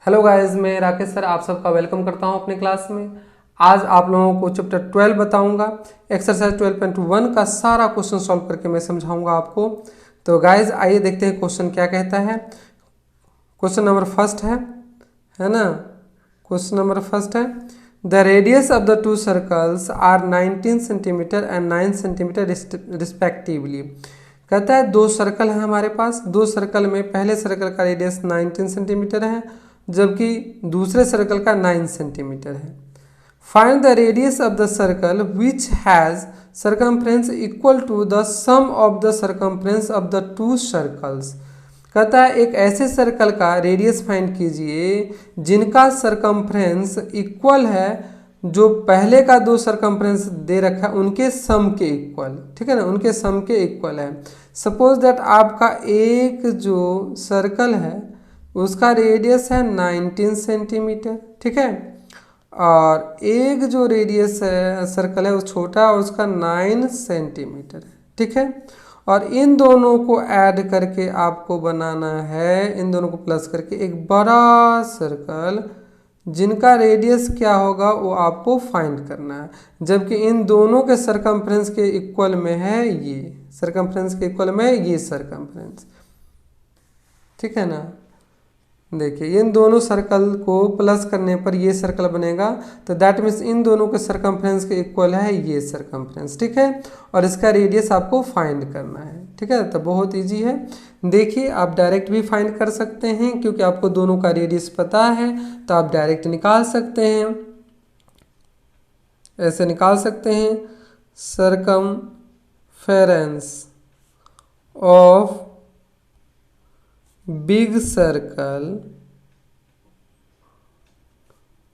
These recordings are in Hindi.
हेलो गाइस, मैं राकेश सर आप सबका वेलकम करता हूं अपने क्लास में। आज आप लोगों को चैप्टर 12 बताऊंगा। एक्सरसाइज 12.1 का सारा क्वेश्चन सॉल्व करके मैं समझाऊंगा आपको। तो गाइस आइए देखते हैं क्वेश्चन क्या कहता है। क्वेश्चन नंबर फर्स्ट है ना। क्वेश्चन नंबर फर्स्ट है the radius of the two circles are 19 centimetre and 9 centimetre respectively. कहता है दो सर्कल है हमारे पास। दो सर्कल में पहले सर्कल का रेडियस 19 सेंटीमीटर है जबकि दूसरे सर्कल का 9 सेंटीमीटर है। Find the radius of the circle which has circumference equal to the sum of the circumference of the two circles. कहता है एक ऐसे सर्कल का रेडियस फाइंड कीजिए जिनका सर्कमफ्रेंस इक्वल है जो पहले का दो सर्कमफ्रेंस दे रखा है उनके सम के इक्वल। ठीक है ना, उनके सम के इक्वल है। सपोज दैट आपका एक जो सर्कल है उसका रेडियस है 19 सेंटीमीटर। ठीक है, और एक जो रेडियस है सर्कल है वो छोटा है उसका 9 सेंटीमीटर है। ठीक है, और इन दोनों को ऐड करके आपको बनाना है, इन दोनों को प्लस करके एक बड़ा सर्कल जिनका रेडियस क्या होगा वो आपको फाइंड करना है। जबकि इन दोनों के सरकमफ्रेंस के इक्वल में है ये, सरकमफ्रेंस के इक्वल में है ये सरकमफ्रेंस। ठीक है ना, देखिए इन दोनों सर्कल को प्लस करने पर ये सर्कल बनेगा तो दैट मीन्स इन दोनों के सरकमफ्रेंस के इक्वल है ये सरकमफ्रेंस। ठीक है, और इसका रेडियस आपको फाइंड करना है। ठीक है, तो बहुत इजी है। देखिए आप डायरेक्ट भी फाइंड कर सकते हैं क्योंकि आपको दोनों का रेडियस पता है तो आप डायरेक्ट निकाल सकते हैं। ऐसे निकाल सकते हैं circumference of big circle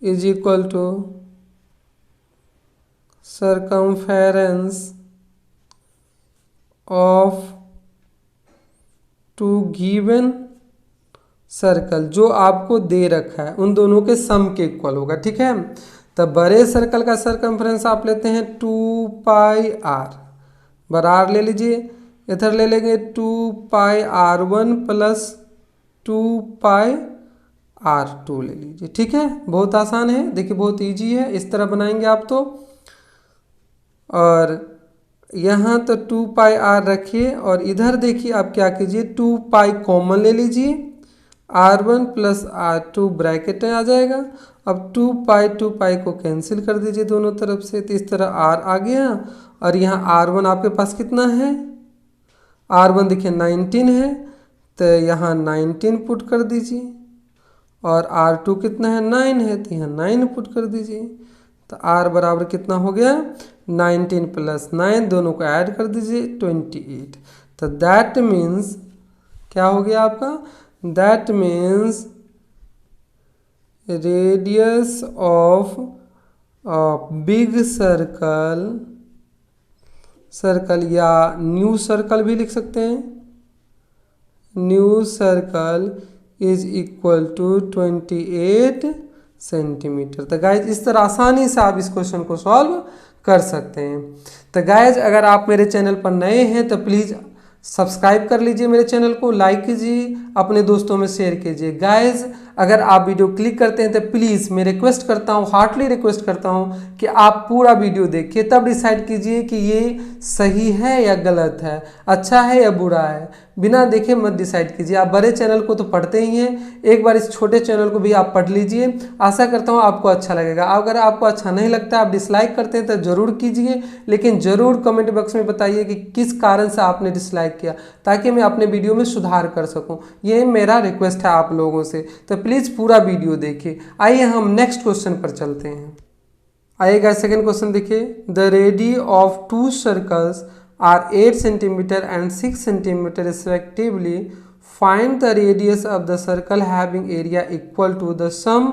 is equal to circumference of two given circle जो आपको दे रखा है उन दोनों के सम के इक्वल होगा। ठीक है, तब बड़े सर्कल का सरकमफ्रेंस आप लेते हैं 2 पाई आर, बराबर ले लीजिए। इधर ले लेंगे 2 पाई R1 प्लस 2 पाई R2 ले लीजिए। ठीक है, बहुत आसान है, देखिए बहुत इजी है। इस तरह बनाएंगे आप तो, और यहाँ तो 2 पाई R रखिए और इधर देखिए आप क्या कीजिए 2 पाई कॉमन ले लीजिए, R1 प्लस R2 ब्रैकेट में आ जाएगा। अब 2 पाई को कैंसिल कर दीजिए दोनों तरफ से, तो इस तरह R आ गया। और यहाँ R1 आपके पास कितना है, R1 देखिए 19 है तो यहाँ 19 पुट कर दीजिए, और R2 कितना है 9 है तो यहाँ 9 पुट कर दीजिए। तो R बराबर कितना हो गया 19 प्लस 9, दोनों को ऐड कर दीजिए 28। तो दैट मीन्स क्या हो गया आपका, that means radius of big circle या न्यू सर्कल भी लिख सकते हैं, new circle is equal to 28 centimetre. तो गाइज इस तरह आसानी से आप इस क्वेश्चन को सॉल्व कर सकते हैं। तो गाइज अगर आप मेरे चैनल पर नए हैं तो प्लीज़ सब्सक्राइब कर लीजिए मेरे चैनल को, लाइक कीजिए, अपने दोस्तों में शेयर कीजिए। गाइज अगर आप वीडियो क्लिक करते हैं तो प्लीज़ मैं रिक्वेस्ट करता हूँ, हार्टली रिक्वेस्ट करता हूँ कि आप पूरा वीडियो देखिए, तब डिसाइड कीजिए कि ये सही है या गलत है, अच्छा है या बुरा है। बिना देखे मत डिसाइड कीजिए। आप बड़े चैनल को तो पढ़ते ही हैं, एक बार इस छोटे चैनल को भी आप पढ़ लीजिए। आशा करता हूँ आपको अच्छा लगेगा। अगर आपको अच्छा नहीं लगता, आप डिसलाइक करते हैं तो ज़रूर कीजिए, लेकिन ज़रूर कमेंट बॉक्स में बताइए कि किस कारण से आपने डिसलाइक किया, ताकि मैं अपने वीडियो में सुधार कर सकूँ। ये मेरा रिक्वेस्ट है आप लोगों से, तो प्लीज़ पूरा वीडियो देखिए। आइए हम नेक्स्ट क्वेश्चन पर चलते हैं। आइएगा सेकेंड क्वेश्चन देखिए। The ready of to circles are 8 centimeter and 6 centimeter respectively. Find the radius of the circle having area equal to the sum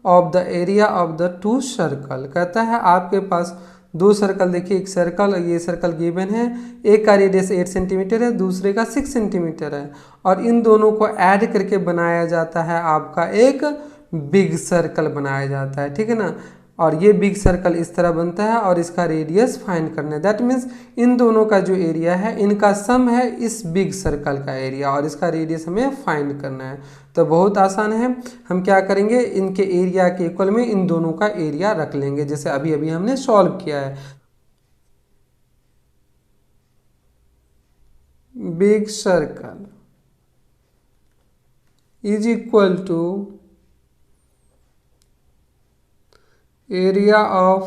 of the area of the two circle। कहता है आपके पास दो सर्कल, देखिए एक सर्कल, ये सर्कल गिवन है, एक का रेडियस 8 सेंटीमीटर है, दूसरे का 6 सेंटीमीटर है, और इन दोनों को ऐड करके बनाया जाता है आपका एक बिग सर्कल बनाया जाता है। ठीक है ना, और ये बिग सर्कल इस तरह बनता है और इसका रेडियस फाइंड करना है। दैट मीन्स इन दोनों का जो एरिया है इनका सम है इस बिग सर्कल का एरिया और इसका रेडियस हमें फाइंड करना है। तो बहुत आसान है, हम क्या करेंगे इनके एरिया के इक्वल में इन दोनों का एरिया रख लेंगे जैसे अभी अभी हमने सॉल्व किया है। Big circle is equal to area of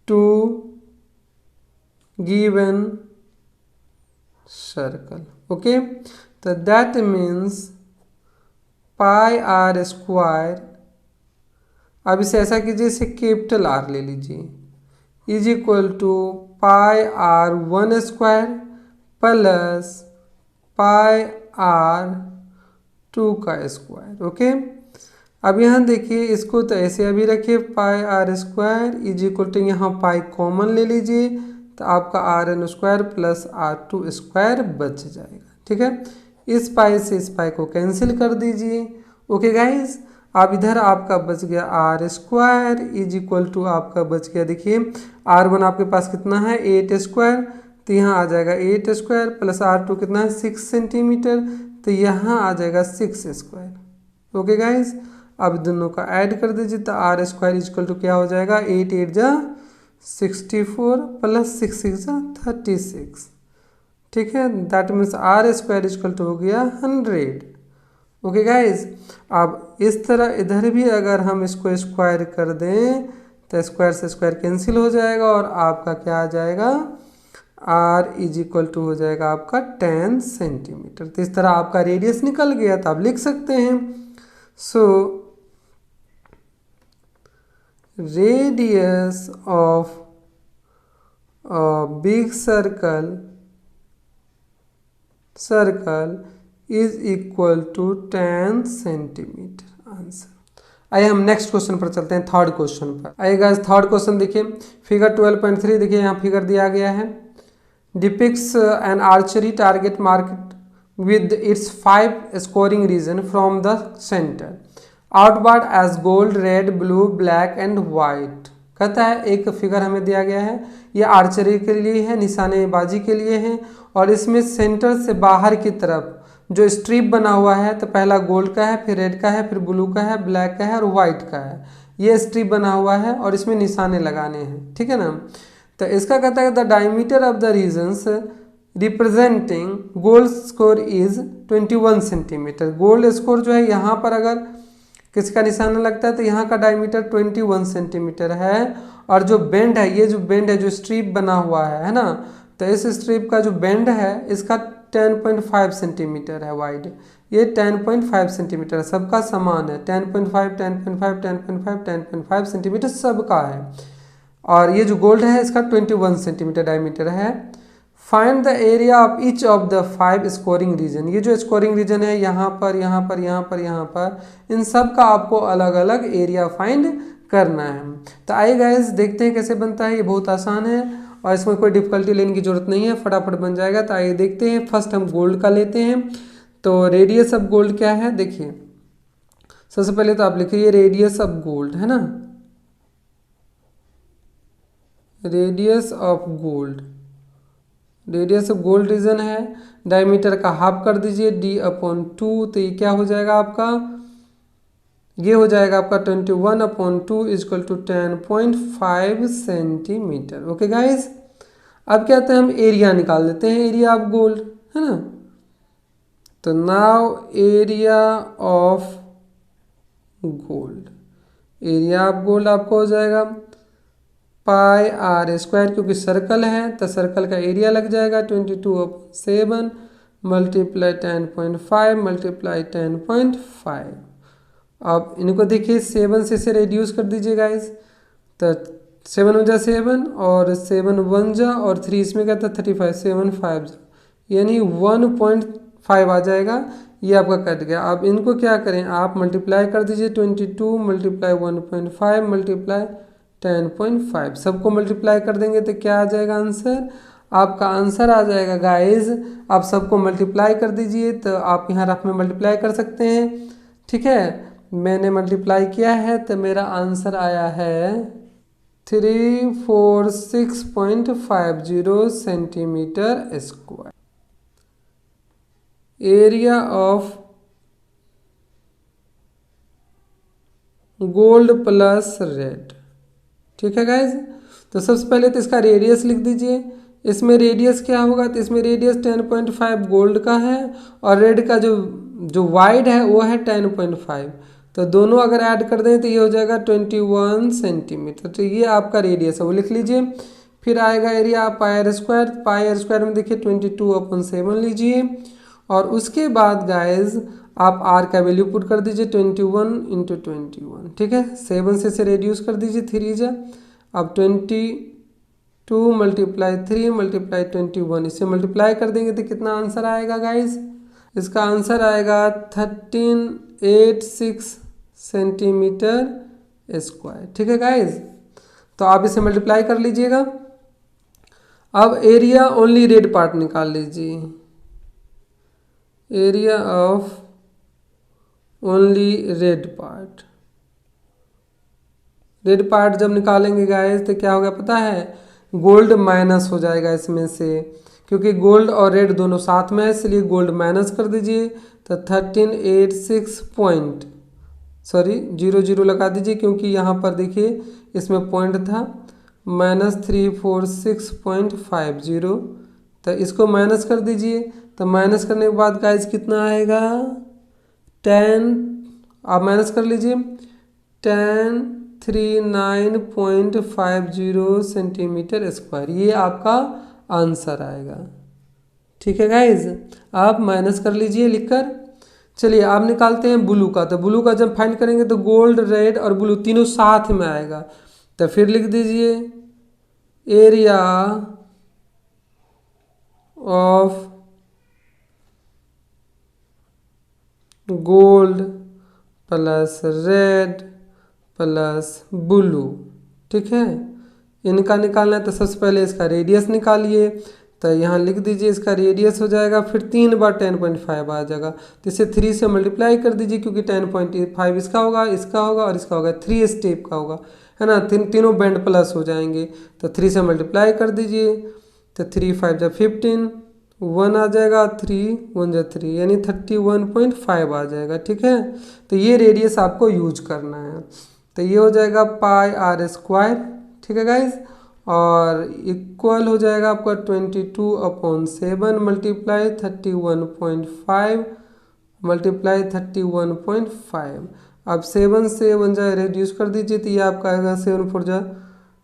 two given circle. Okay, so that means pi r square, अब इसे ऐसा कीजिए इसे कैपिटल R ले लीजिए is equal to pi R 1 square plus pi R 2 का स्क्वायर। ओके, अब यहाँ देखिए इसको तो ऐसे अभी रखिए pi are square is equal to यहाँ पाई कॉमन ले लीजिए तो आपका r n square plus r 2 square बच जाएगा। ठीक है, इस पाई से इस पाई को कैंसिल कर दीजिए। ओके गाइज, अब इधर आपका बच गया R square is equal to आपका बच गया, देखिए आर वन आपके पास कितना है 8 स्क्वायर, तो यहाँ आ जाएगा 8 स्क्वायर प्लस आर 2 कितना है 6 सेंटीमीटर, तो यहाँ आ जाएगा 6 स्क्वायर। ओके गाइज, अब दोनों का ऐड कर दीजिए तो आर स्क्वायर इजकल टू क्या हो जाएगा 8 8 जा 64 प्लस 6 6 जा 36। ठीक है, that means R square is equal to हो गया 100। ओके गाइज, अब इस तरह इधर भी अगर हम इसको स्क्वायर कर दें तो स्क्वायर से स्क्वायर कैंसिल हो जाएगा और आपका क्या आ जाएगा आर इज इक्वल टू हो जाएगा आपका 10 सेंटीमीटर। तो इस तरह आपका रेडियस निकल गया, तो आप लिख सकते हैं सो radius of a big circle is equal to 10 centimetre. Answer. आइए हम नेक्स्ट क्वेश्चन पर चलते हैं, थर्ड क्वेश्चन पर। आइए गाइस थर्ड क्वेश्चन देखिए, फिगर 12.3 देखिए यहाँ फिगर दिया गया है, depicts an archery target marked with its 5 scoring region from the centre outward as gold red blue black and white. कहता है एक फिगर हमें दिया गया है, ये आर्चरी के लिए है, निशानेबाजी के लिए है और इसमें सेंटर से बाहर की तरफ जो स्ट्रिप बना हुआ है तो पहला गोल्ड का है, फिर रेड का है, फिर ब्लू का है, ब्लैक का है और वाइट का है। ये स्ट्रिप बना हुआ है और इसमें निशाने लगाने हैं। ठीक है ना, तो इसका कहता है the diameter of the regions representing gold score is 21 centimetre. Gold score जो है यहाँ पर अगर किसका निशाना लगता है तो यहाँ का डायमीटर 21 सेंटीमीटर है और जो बेंड है, ये जो बेंड है जो स्ट्रिप बना हुआ है ना, तो इस स्ट्रिप का जो बेंड है इसका 10.5 सेंटीमीटर है वाइड, ये 10.5 सेंटीमीटर सबका समान है, 10.5 10.5 10.5 10.5 सेंटीमीटर सबका है और ये जो गोल्ड है इसका 21 सेंटीमीटर डायमीटर है। Find the area of each of the 5 scoring region. ये जो स्कोरिंग रीजन है यहाँ पर यहाँ पर यहाँ पर यहाँ पर, इन सब का आपको अलग अलग एरिया फाइंड करना है। तो आइए गाइस देखते हैं कैसे बनता है, ये बहुत आसान है और इसमें कोई डिफिकल्टी लेने की जरूरत नहीं है, फटाफट बन जाएगा। तो आइए देखते हैं, फर्स्ट हम गोल्ड का लेते हैं। तो रेडियस ऑफ गोल्ड क्या है, देखिए सबसे पहले तो आप लिखिए रेडियस ऑफ गोल्ड है ना, radius of gold, radius of gold reason है, डायमीटर का हाफ कर दीजिए d/2, तो ये क्या हो जाएगा आपका, ये हो जाएगा आपका 21/2 is equal to 10.5 centimetre. Okay guys, अब क्या कहते हैं हम एरिया निकाल देते हैं, एरिया ऑफ गोल्ड है ना। तो now area of gold, area of gold आपको हो जाएगा पाई आर स्क्वायर, क्योंकि सर्कल है तो सर्कल का एरिया लग जाएगा 22/7 मल्टीप्लाई 10.5 मल्टीप्लाई 10.5। अब इनको देखिए 7 से इसे रेड्यूस कर दीजिए गाइस, तो 7 1 जा 7 और 7 1 जा और 3 इसमें क्या था 35, 7 5 जा, यानी 1.5 आ जाएगा, ये आपका कट गया। अब इनको क्या करें, आप मल्टीप्लाई कर दीजिए 22 मल्टीप्लाई 1.5 मल्टीप्लाई 10.5, सबको मल्टीप्लाई कर देंगे तो क्या आ जाएगा आंसर, आपका आंसर आ जाएगा गाइस, आप सबको मल्टीप्लाई कर दीजिए तो आप यहाँ रफ में मल्टीप्लाई कर सकते हैं। ठीक है, मैंने मल्टीप्लाई किया है तो मेरा आंसर आया है 346.50 centimetre square. Area of gold plus red. ठीक है गाइज, तो सबसे पहले तो इसका रेडियस लिख दीजिए। इसमें रेडियस क्या होगा, तो इसमें रेडियस 10.5 गोल्ड का है और रेड का जो वाइड है वो है 10.5, तो दोनों अगर ऐड कर दें तो ये हो जाएगा 21 सेंटीमीटर। तो ये आपका रेडियस है, वो लिख लीजिए। फिर आएगा area pi are square. Pi are square में देखिए 22/7 लीजिए और उसके बाद गाइज आप आर का वैल्यू पुट कर दीजिए 21 × 21। ठीक है, 7 से इसे रेड्यूस कर दीजिए, 3 जा। अब 22 × 3 × 21, इसे मल्टीप्लाई कर देंगे तो कितना आंसर आएगा गाइज? इसका आंसर आएगा 1386 सेंटीमीटर स्क्वायर। ठीक है गाइज, तो आप इसे मल्टीप्लाई कर लीजिएगा। अब एरिया ओनली रेड पार्ट निकाल लीजिए। Area of only red part. Red part जब निकालेंगे गाइस तो क्या होगा पता है, गोल्ड माइनस हो जाएगा इसमें से, क्योंकि गोल्ड और रेड दोनों साथ में है, इसलिए गोल्ड माइनस कर दीजिए। तो 1386 लगा दीजिए, क्योंकि यहाँ पर देखिए इसमें पॉइंट था -346.50, तो इसको माइनस कर दीजिए। तो माइनस करने के बाद गाइस कितना आएगा, 10, आप माइनस कर लीजिए, 1039.50 सेंटीमीटर स्क्वायर, ये आपका आंसर आएगा। ठीक है गाइज, आप माइनस कर लीजिए लिखकर। चलिए आप निकालते हैं ब्लू का। तो ब्लू का जब फाइंड करेंगे तो गोल्ड, रेड और ब्लू तीनों साथ में आएगा। तो फिर लिख दीजिए area of gold plus red plus blue. ठीक है, इनका निकालना है तो सबसे पहले इसका रेडियस निकालिए। तो यहाँ लिख दीजिए इसका रेडियस हो जाएगा, फिर 3 बार 10.5 आ जाएगा, तो इसे 3 से मल्टीप्लाई कर दीजिए, क्योंकि 10.5 इसका होगा, इसका होगा और इसका होगा, 3 स्टेप का होगा, है ना। तीनों बैंड प्लस हो जाएंगे, तो 3 से मल्टीप्लाई कर दीजिए। तो 3 5 जा 15, 1 आ जाएगा, 3 1 जा 3, यानी 31.5 आ जाएगा। ठीक है, तो ये रेडियस आपको यूज करना है। तो ये हो जाएगा पाई आर स्क्वायर। ठीक है गाइज, और इक्वल हो जाएगा आपका 22/7 मल्टीप्लाई 31.5 मल्टीप्लाई 31.5। अब 7 से 1 जाए रेड्यूस कर दीजिए, तो ये आपका आएगा 7 4 जा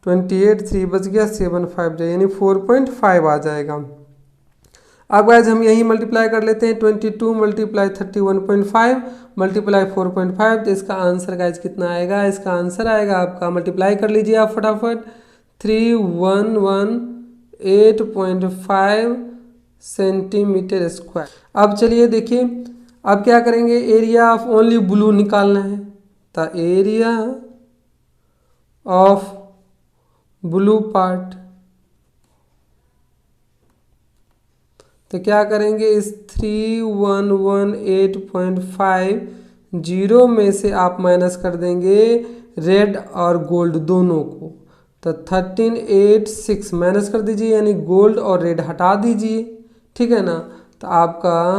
28, 3 बच गया, 7 5 जाए, यानी 4.5 आ जाएगा। अब गाइज हम यही मल्टीप्लाई कर लेते हैं, 22 मल्टीप्लाई 31.5 मल्टीप्लाई 4.5, तो इसका आंसर गाइज कितना आएगा? इसका आंसर आएगा आपका, मल्टीप्लाई कर लीजिए आप फटाफट, 3118.5 सेंटीमीटर स्क्वायर। अब चलिए देखिए, अब क्या करेंगे, एरिया ऑफ ओनली ब्लू निकालना है। तो एरिया ऑफ ब्लू पार्ट, तो क्या करेंगे, इस 3118.50 में से आप माइनस कर देंगे रेड और गोल्ड दोनों को। तो 1386 माइनस कर दीजिए, यानी गोल्ड और रेड हटा दीजिए। ठीक है ना, तो आपका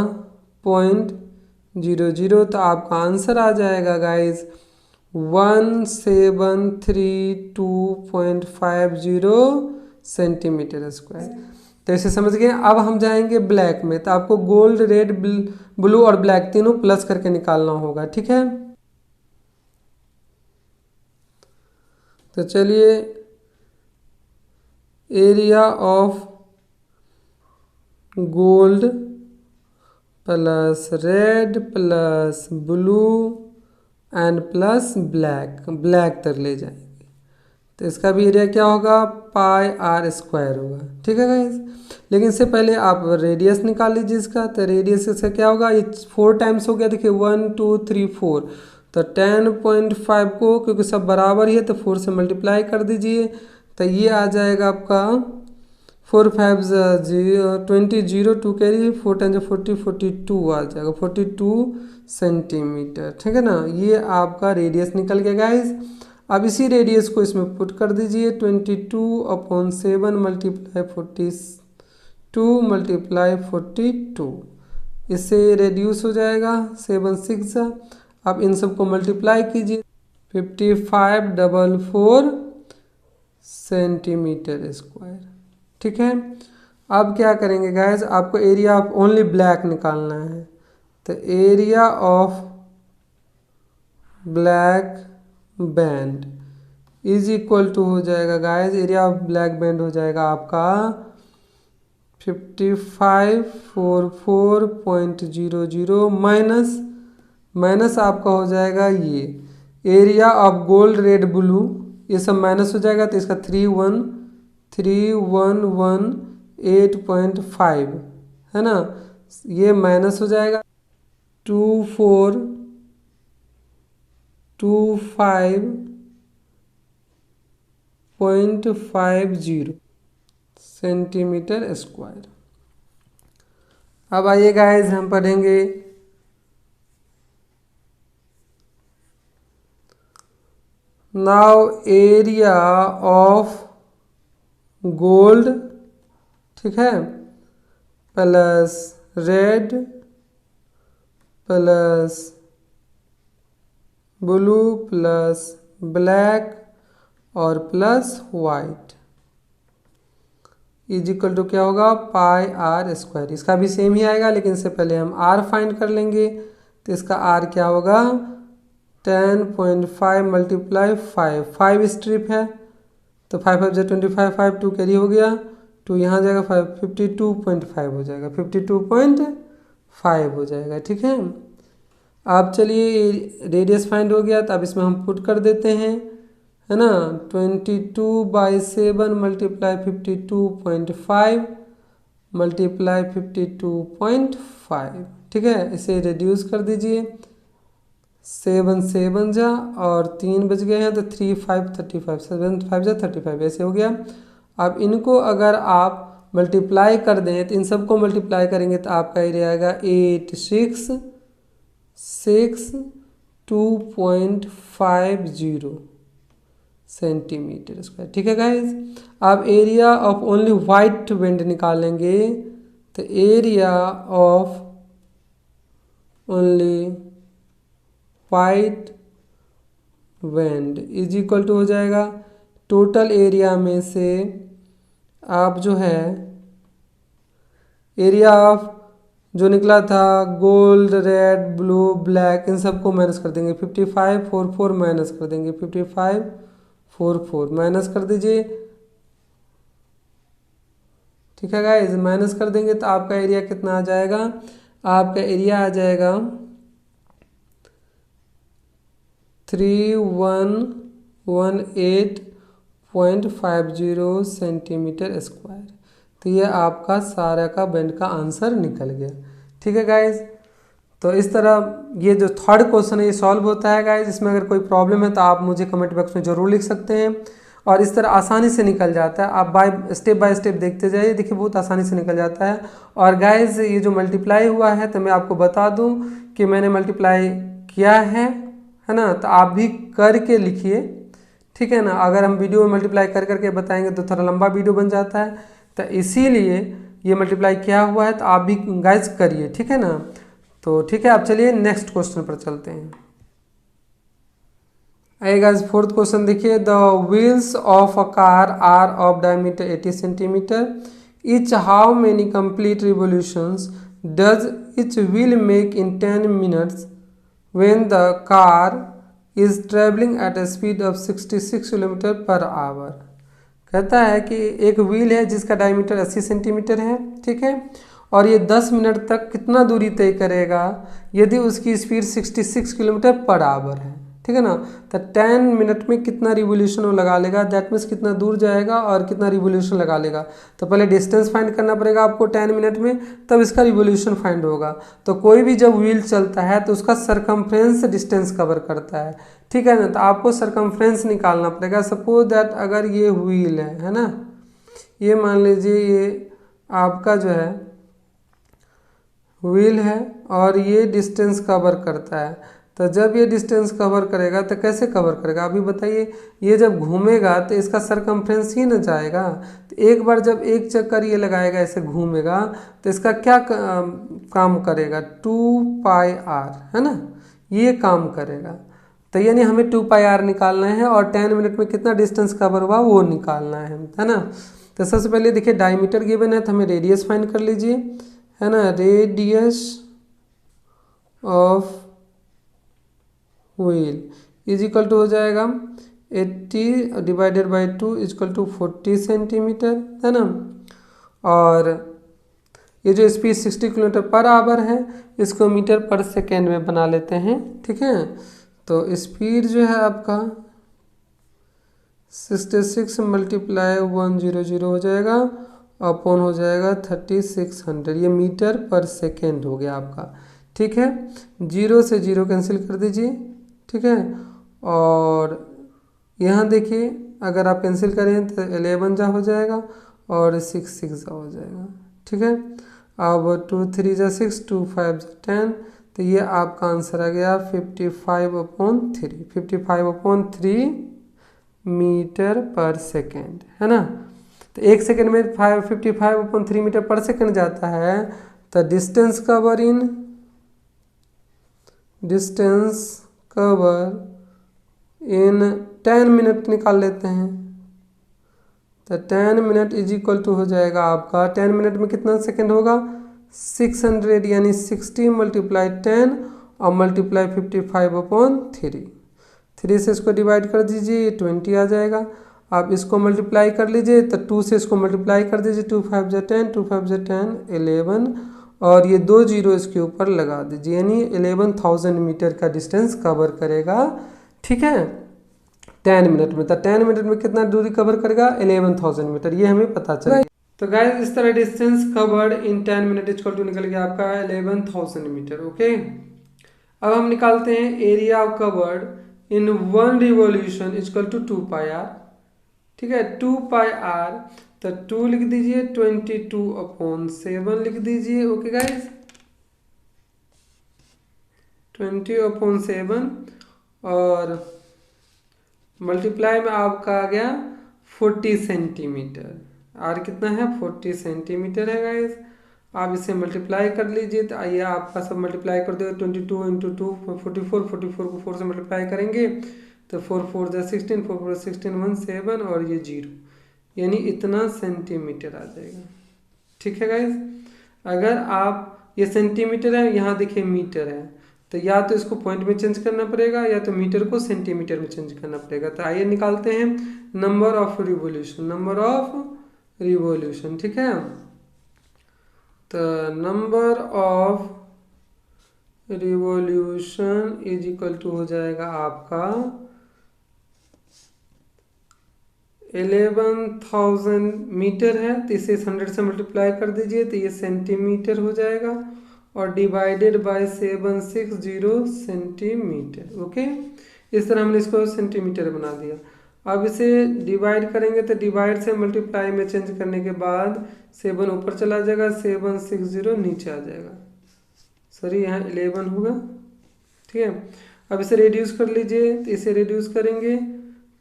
0.00, तो आपका आंसर आ जाएगा गाइज 1732.50 सेंटीमीटर स्क्वायर। तो इसे समझ गए। अब हम जाएंगे ब्लैक में, तो आपको गोल्ड, रेड, ब्लू और ब्लैक तीनों प्लस करके निकालना होगा। ठीक है, तो चलिए, area of gold plus red plus blue and plus black तक ले जाएंगे, तो इसका भी एरिया क्या होगा, पाई आर स्क्वायर होगा। ठीक है गाइस, लेकिन इससे पहले आप रेडियस निकाल लीजिए इसका। तो रेडियस से क्या होगा, ये 4 टाइम्स हो गया, देखिए 1 2 3 4, तो 10.5 को, क्योंकि सब बराबर ही है, तो 4 से मल्टीप्लाई कर दीजिए, तो ये आ जाएगा आपका 4 5 20 0 2 कैरी 4 10 40 42 आ जाएगा 42 सेंटीमीटर। ठीक है ना, ये आपका रेडियस निकल गया गाइज। अब इसी रेडियस को इसमें पुट कर दीजिए 22/7 मल्टीप्लाई 42 मल्टीप्लाई 42, इससे रेड्यूस हो जाएगा 7 6। अब इन सबको मल्टीप्लाई कीजिए 5544 सेंटीमीटर स्क्वायर। ठीक है, अब क्या करेंगे गाइज, आपको एरिया ऑफ ओनली ब्लैक निकालना है। तो area of black band is equal to हो जाएगा guys, area of black band हो जाएगा आपका 5544.00 माइनस आपका हो जाएगा ये area of gold red blue, ये सब माइनस हो जाएगा तो इसका 3118.5 है ना, ये माइनस हो जाएगा 2425.50 सेंटीमीटर स्क्वायर। अब आइए गाइस हम पढ़ेंगे नाउ एरिया ऑफ गोल्ड, ठीक है, plus red plus blue plus black और plus white is equal to क्या होगा पाई आर स्क्वायर। इसका भी सेम ही आएगा लेकिन इससे पहले हम आर फाइंड कर लेंगे। तो इसका आर क्या होगा 10.5 मल्टीप्लाई 5 स्ट्रिप है तो 5 5 25 5 2 कैरी हो गया 2 यहाँ जाएगा 52.5 हो जाएगा 52.5 हो जाएगा। ठीक है, अब चलिए रेडियस फाइंड हो गया तो अब इसमें हम पुट कर देते हैं, है ना, 22/7 मल्टीप्लाई 52.5 मल्टीप्लाई 52.5। ठीक है, इसे रिड्यूस कर दीजिए 7 7 जा और 3 बच गए हैं तो 3 5 35 7 5 जा 35 ऐसे हो गया। अब इनको अगर आप मल्टीप्लाई कर दें तो इन सबको मल्टीप्लाई करेंगे तो आपका एरिया आएगा 8662.50 सेंटीमीटर स्क्वायर। ठीक है गाइज, अब area of only white band निकालेंगे तो area of only white band is equal to हो जाएगा टोटल एरिया में से आप जो है एरिया ऑफ जो निकला था गोल्ड रेड ब्लू ब्लैक इन सबको माइनस कर देंगे 5544 माइनस कर देंगे 5544 माइनस कर दीजिए। ठीक है गाइस, माइनस कर देंगे तो आपका एरिया कितना आ जाएगा, आपका एरिया आ जाएगा 3118.50 सेंटीमीटर स्क्वायर। तो ये आपका सारा का बैंड का आंसर निकल गया। ठीक है गाइज, तो इस तरह ये जो थर्ड क्वेश्चन है ये सॉल्व होता है गाइज। इसमें अगर कोई प्रॉब्लम है तो आप मुझे कमेंट बॉक्स में ज़रूर लिख सकते हैं और इस तरह आसानी से निकल जाता है। आप बाय स्टेप देखते जाइए, देखिए बहुत आसानी से निकल जाता है। और गाइज ये जो मल्टीप्लाई हुआ है तो मैं आपको बता दूं कि मैंने मल्टीप्लाई किया है ना, तो आप भी करके लिखिए। ठीक है ना, अगर हम वीडियो में मल्टीप्लाई कर करके बताएंगे तो थोड़ा लंबा वीडियो बन जाता है, तो इसीलिए ये मल्टीप्लाई किया हुआ है तो आप भी गाइज करिए। ठीक है ना, तो ठीक है, अब चलिए नेक्स्ट क्वेश्चन पर चलते हैं। आइए गाइज फोर्थ क्वेश्चन देखिए, the wheels of a car are of diameter 80 centimetre, each how many complete revolutions does each wheel make in 10 minutes when the car is traveling at a speed of 66 kilometre per hour. कहता है कि एक व्हील है जिसका डायमीटर 80 सेंटीमीटर है, ठीक है, और ये 10 मिनट तक कितना दूरी तय करेगा यदि उसकी स्पीड 66 किलोमीटर पर आवर है। ठीक है ना, तो 10 मिनट में कितना रिवोल्यूशन वो लगा लेगा, दैट मीन्स कितना दूर जाएगा और कितना रिवोल्यूशन लगा लेगा। तो पहले डिस्टेंस फाइंड करना पड़ेगा आपको 10 मिनट में, तब इसका रिवोल्यूशन फाइंड होगा। तो कोई भी जब व्हील चलता है तो उसका सरकमफ्रेंस डिस्टेंस कवर करता है। ठीक है ना, तो आपको सरकमफ्रेंस निकालना पड़ेगा। सपोज दैट अगर ये व्हील है ना, ये मान लीजिए ये आपका जो है व्हील है और ये डिस्टेंस कवर करता है। तो जब ये डिस्टेंस कवर करेगा तो कैसे कवर करेगा अभी बताइए। ये जब घूमेगा तो इसका सरकमफ्रेंस ही न जाएगा। तो एक बार जब एक चक्कर ये लगाएगा ऐसे घूमेगा तो इसका क्या काम करेगा, 2πr है ना, ये काम करेगा। तो यानी हमें 2πr निकालना है और 10 मिनट में कितना डिस्टेंस कवर हुआ वो निकालना है ना। तो सबसे पहले देखिए डायमीटर गिवन है तो हमें रेडियस फाइंड कर लीजिए, है ना। Radius of wheel is equal to हो जाएगा 80 divided by 2 is equal to 40 centimetre, है ना। और ये जो स्पीड 60 किलोमीटर पर आवर है इसको मीटर पर सेकेंड में बना लेते हैं, ठीक है। तो स्पीड जो है आपका 66 मल्टीप्लाई 100 हो जाएगा अपॉन हो जाएगा 3600, ये मीटर पर सेकेंड हो गया आपका, ठीक है। 0 से 0 कैंसिल कर दीजिए, ठीक है। और यहाँ देखिए अगर आप कैंसिल करें तो 11 जा हो जाएगा और 6 6 जा हो जाएगा, ठीक है। अब 2 3 जा 6, 2 5 जा 10, तो ये आपका आंसर आ गया 55/3, 55/3 मीटर पर सेकेंड, है ना। तो एक सेकेंड में 55/3 मीटर पर सेकेंड जाता है। तो डिस्टेंस कवर इन 10 मिनट निकाल लेते हैं। तो 10 मिनट इज इक्वल टू हो जाएगा आपका 10 मिनट में कितना सेकेंड होगा 600, यानी 60 मल्टीप्लाई 10 और मल्टीप्लाई 55/3, 3 से इसको डिवाइड कर दीजिए 20 आ जाएगा। आप इसको मल्टीप्लाई कर लीजिए तो 2 से इसको मल्टीप्लाई कर दीजिए, 2 5 जा 10, 2 5 जा 10 11 और ये 2 जीरो इसके ऊपर लगा दीजिए, यानी 11,000 मीटर का डिस्टेंस कवर करेगा, ठीक है, 10 मिनट में। तो 10 मिनट में कितना दूरी कवर करेगा 11,000 मीटर, ये हमें पता चला। तो गाइस इस तरह distance covered in 10 minute equal to निकल गया आपका 11,000 मीटर, ओके। अब हम निकालते हैं area of covered in 1 revolution equal to 2πr, ठीक है। 2πr तो 2 लिख दीजिए, 22/7 लिख दीजिए, ओके गाइस, 20/7 और मल्टीप्लाई में आपका आ गया 40 सेंटीमीटर। आर कितना है 40 सेंटीमीटर है गाइस। आप इसे मल्टीप्लाई कर लीजिए तो आइए आपका सब मल्टीप्लाई कर देगा 22 × 2 44, 44 को 4 से मल्टीप्लाई करेंगे तो 4 4 जा 16, 4 4 16 1 7 और ये 0, यानी इतना सेंटीमीटर आ जाएगा, ठीक है गाइस। अगर आप ये सेंटीमीटर है, यहाँ देखिए मीटर है, तो या तो इसको पॉइंट में चेंज करना पड़ेगा या तो मीटर को सेंटीमीटर में चेंज करना पड़ेगा। तो आइए निकालते हैं नंबर ऑफ रिवॉल्यूशन, ठीक है। तो number of revolution is equal to हो जाएगा आपका 11,000 मीटर है, तो इसे 100 से मल्टीप्लाई कर दीजिए तो ये सेंटीमीटर हो जाएगा और डिवाइडेड बाय 760 सेंटीमीटर, ओके। इस तरह हमने इसको सेंटीमीटर बना दिया। अब इसे डिवाइड करेंगे तो डिवाइड से मल्टीप्लाई में चेंज करने के बाद 7 ऊपर चला जाएगा, 760 नीचे आ जाएगा, सॉरी यहाँ 11 होगा, ठीक है। अब इसे रिड्यूस कर लीजिए, तो इसे रिड्यूस करेंगे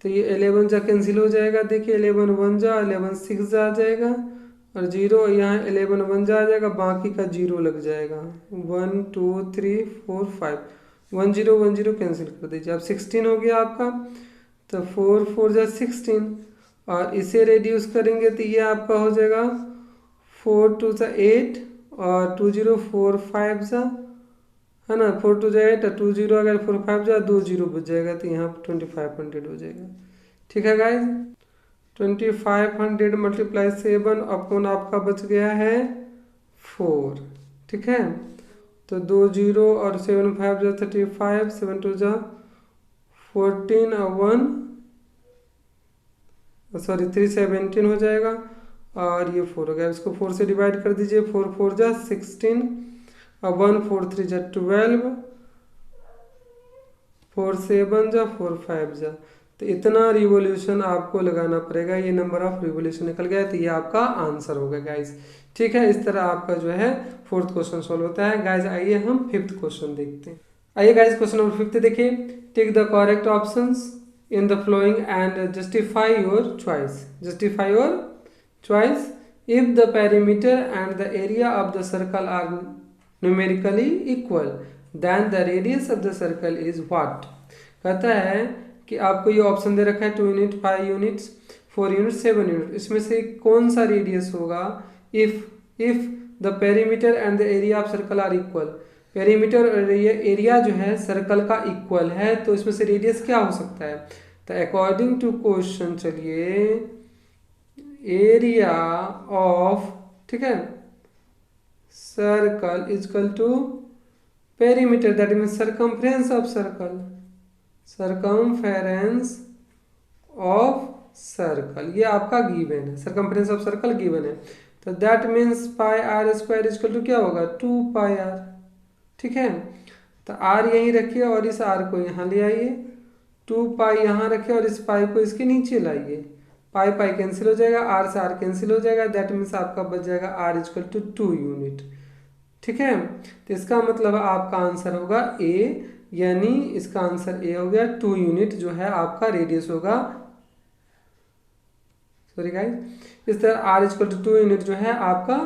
तो ये 11 जा कैंसिल हो जाएगा, देखिए 11 1 जा 11 6 जा आ जाएगा और 0 यहाँ 11 1 जा आ जाएगा, बाकी का 0 लग जाएगा 1 2 3 4 5 1 0 1 0 कैंसिल कर दीजिए। अब 16 हो गया आपका, तो 4 4 जा 16 और इसे रिड्यूस करेंगे तो ये आपका हो जाएगा 4 2 जा 8 और 2 0 4 5 जा, है ना, 4 2 जा 8 और 2 0 अगर 4 5 जा 2 0 बच जाएगा तो यहाँ 2500 हो जाएगा, ठीक है गाइज। 2500 मल्टीप्लाई 7 अपॉन आपका बच गया है 4, ठीक है। तो 2 0 और 7 5 जा 35, 7 2 जा 14 और 3 17 हो जाएगा और ये 4 हो गया। इसको 4 से डिवाइड कर दीजिए, 4 4 जा 16 और 1 4 3 जा 12, 4 7 जा 4 5 जा, तो इतना रिवोल्यूशन आपको लगाना पड़ेगा, ये नंबर ऑफ रिवोल्यूशन निकल गया, तो ये आपका आंसर होगा गाइज। ठीक है, इस तरह आपका जो है फोर्थ क्वेश्चन सॉल्व होता है। गाइज आइए हम फिफ्थ क्वेश्चन देखते हैं। आइए गाइज क्वेश्चन नंबर फिफ्थ देखिए। Take the correct options in the following and justify your choice. Justify your choice. If the perimeter and the area of the circle are numerically equal then the radius of the circle is what. कहता है कि आपको ये ऑप्शन दे रखा है 2 यूनिट, 5 यूनिट्स, 4 यूनिट, 7 यूनिट, इसमें से कौन सा रेडियस होगा if the perimeter and the area of circle are equal. Perimeter और एरिया जो है सर्कल का इक्वल है, तो इसमें से रेडियस क्या हो सकता है। तो अकॉर्डिंग टू क्वेश्चन चलिए एरिया ऑफ, ठीक है, circle is equal to perimeter, that mean circumference of circle, circumference of circle, ये आपका गिवन है, सरकमफ्रेंस ऑफ सर्कल गिवन है। तो that means pi are square equal to क्या होगा 2 पाई आर। ठीक है, तो आर यहीं रखिए और इस आर को यहाँ ले आइए, 2 पाई यहाँ रखिए और इस पाई को इसके नीचे लाइए, पाई पाई कैंसिल हो जाएगा, आर से आर कैंसिल हो जाएगा, दैट मीन्स आपका बच जाएगा आर इक्वल टू 2 यूनिट। ठीक है, तो इसका मतलब आपका आंसर होगा ए, यानी इसका आंसर ए हो गया, 2 यूनिट जो है आपका रेडियस होगा। सॉरी गाइस, इस तरह आर इक्वल टू 2 यूनिट जो है आपका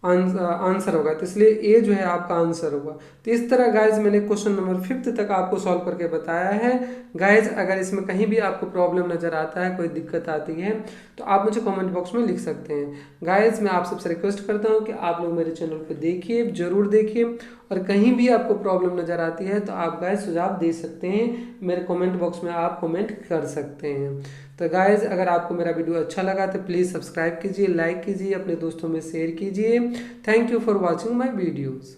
आंसर होगा, तो इसलिए ए जो है आपका आंसर होगा। तो इस तरह गाइज मैंने क्वेश्चन नंबर 5 तक आपको सॉल्व करके बताया है। गाइज अगर इसमें कहीं भी आपको प्रॉब्लम नजर आता है, कोई दिक्कत आती है, तो आप मुझे कमेंट बॉक्स में लिख सकते हैं। गाइज मैं आप सबसे रिक्वेस्ट करता हूँ कि आप लोग मेरे चैनल को देखिए, जरूर देखिए, और कहीं भी आपको प्रॉब्लम नजर आती है तो आप गाइज सुझाव दे सकते हैं, मेरे कमेंट बॉक्स में आप कमेंट कर सकते हैं। तो गाइज अगर आपको मेरा वीडियो अच्छा लगा तो प्लीज़ सब्सक्राइब कीजिए, लाइक कीजिए, अपने दोस्तों में शेयर कीजिए। Thank you for watching my videos.